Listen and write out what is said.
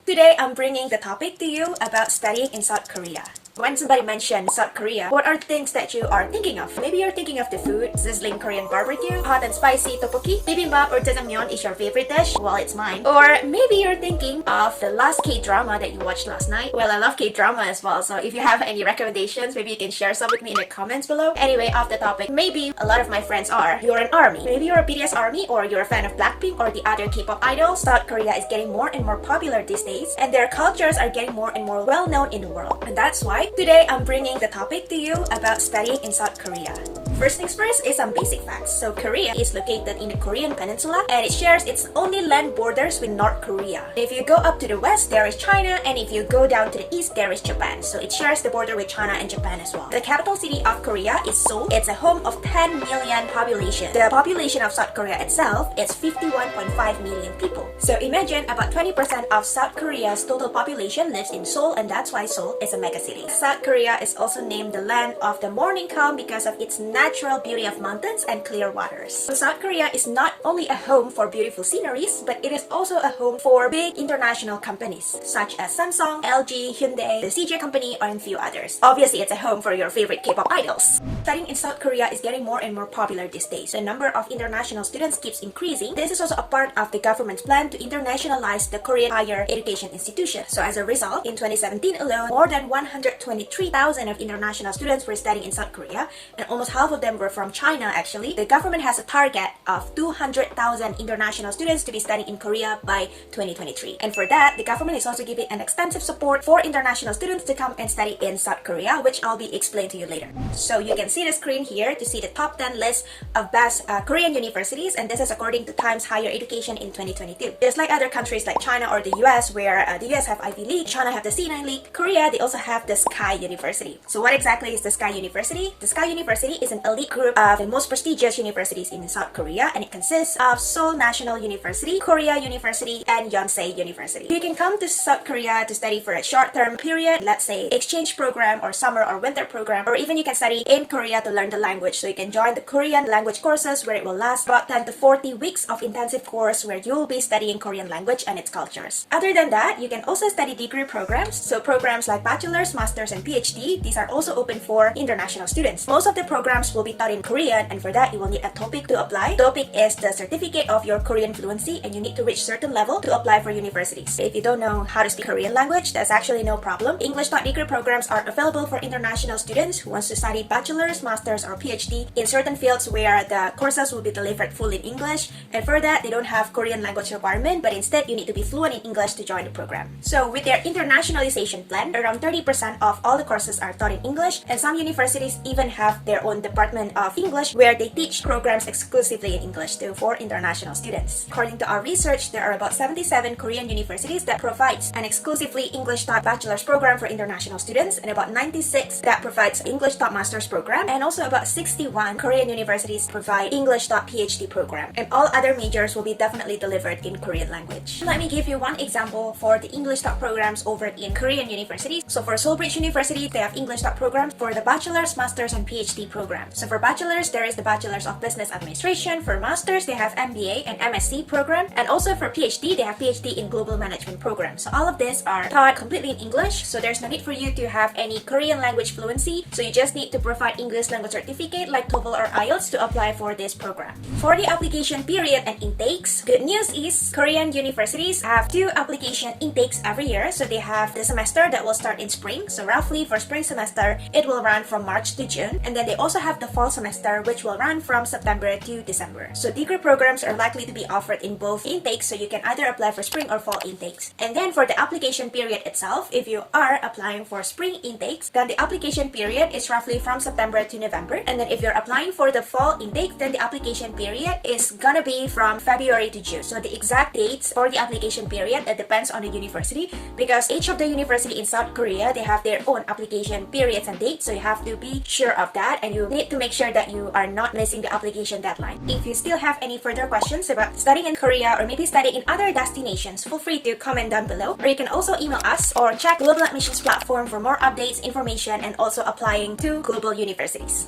Today, I'm bringing the topic to you about studying in South Korea. When somebody mentions South Korea, what are things that you are thinking of? Maybe you're thinking of the food, sizzling Korean barbecue, hot and spicy tteokbokki, bibimbap or jjajangmyeon is your favorite dish? Well, it's mine. Or maybe you're thinking of the last K-drama that you watched last night. Well, I love K-drama as well, so if you have any recommendations, maybe you can share some with me in the comments below. Anyway, off the topic, maybe a lot of my friends are. You're an ARMY. Maybe you're a BTS ARMY or you're a fan of Blackpink or the other K-pop idols. South Korea is getting more and more popular these days, and their cultures are getting more and more well-known in the world. And that's why today I'm bringing the topic to you about studying in South Korea. First things first is some basic facts. So Korea is located in the Korean peninsula and it shares its only land borders with North Korea. If you go up to the west, there is China, and if you go down to the east, there is Japan. So it shares the border with China and Japan as well. The capital city of Korea is Seoul. It's a home of 10 million population. The population of South Korea itself is 51.5 million people. So imagine about 20% of South Korea's total population lives in Seoul, and that's why Seoul is a megacity. South Korea is also named the land of the morning calm because of its natural beauty of mountains and clear waters. So South Korea is not only a home for beautiful sceneries, but it is also a home for big international companies such as Samsung, LG, Hyundai, the CJ company, and a few others. Obviously, it's a home for your favorite K-pop idols. Studying in South Korea is getting more and more popular these days. The number of international students keeps increasing. This is also a part of the government's plan to internationalize the Korean higher education institution. So as a result, in 2017 alone, more than 123,000 of international students were studying in South Korea, and almost half of them were from China actually. The government has a target of 200,000 international students to be studying in Korea by 2023. And for that, the government is also giving an extensive support for international students to come and study in South Korea, which I'll be explaining to you later. So you can see the screen here to see the top 10 list of best Korean universities, and this is according to Times Higher Education in 2022. Just like other countries like China or the US, where the US have Ivy League, China have the C9 League, Korea, they also have the Sky University. So what exactly is the Sky University? The Sky University is an elite group of the most prestigious universities in South Korea, and it consists of Seoul National University, Korea University, and Yonsei University. You can come to South Korea to study for a short-term period, let's say exchange program or summer or winter program, or even you can study in Korea to learn the language. So you can join the Korean language courses where it will last about 10 to 40 weeks of intensive course where you will be studying Korean language and its cultures. Other than that, you can also study degree programs. So programs like bachelor's, master's, and PhD, these are also open for international students. Most of the programs will be taught in Korean, and for that you will need a TOEIC to apply. TOEIC is the certificate of your Korean fluency, and you need to reach certain level to apply for universities. If you don't know how to speak Korean language, that's actually no problem. English taught degree programs are available for international students who wants to study bachelor's, master's, or PhD in certain fields where the courses will be delivered full in English, and for that they don't have Korean language requirement, but instead you need to be fluent in English to join the program. So with their internationalization plan, around 30% of all the courses are taught in English, and some universities even have their own department of English where they teach programs exclusively in English too for international students. According to our research, there are about 77 Korean universities that provides an exclusively English taught bachelor's program for international students, and about 96 that provides English taught master's program, and also about 61 Korean universities provide English taught PhD program, and all other majors will be definitely delivered in Korean language. Let me give you one example for the English taught programs over in Korean universities. So for Solbridge University, they have English taught programs for the bachelor's, master's, and PhD program. So for bachelor's, there is the Bachelor's of Business Administration. For master's, they have MBA and MSc program, and also for PhD, they have PhD in Global Management program. So all of these are taught completely in English, so there's no need for you to have any Korean language fluency. So you just need to provide English language certificate like TOEFL or IELTS to apply for this program. For the application period and intakes, good news is Korean universities have 2 application intakes every year. So they have the semester that will start in spring. So roughly for spring semester, it will run from March to June, and then they also have the fall semester, which will run from September to December. So degree programs are likely to be offered in both intakes, so you can either apply for spring or fall intakes. And then for the application period itself, if you are applying for spring intakes, then the application period is roughly from September to November. And then if you're applying for the fall intake, then the application period is gonna be from February to June. So the exact dates for the application period, it depends on the university, because each of the university in South Korea, they have their own application periods and dates, so you have to be sure of that, and you need to make sure that you are not missing the application deadline. If you still have any further questions about studying in Korea or maybe studying in other destinations, feel free to comment down below, or you can also email us or check Global Admissions platform for more updates, information, and also applying to global universities.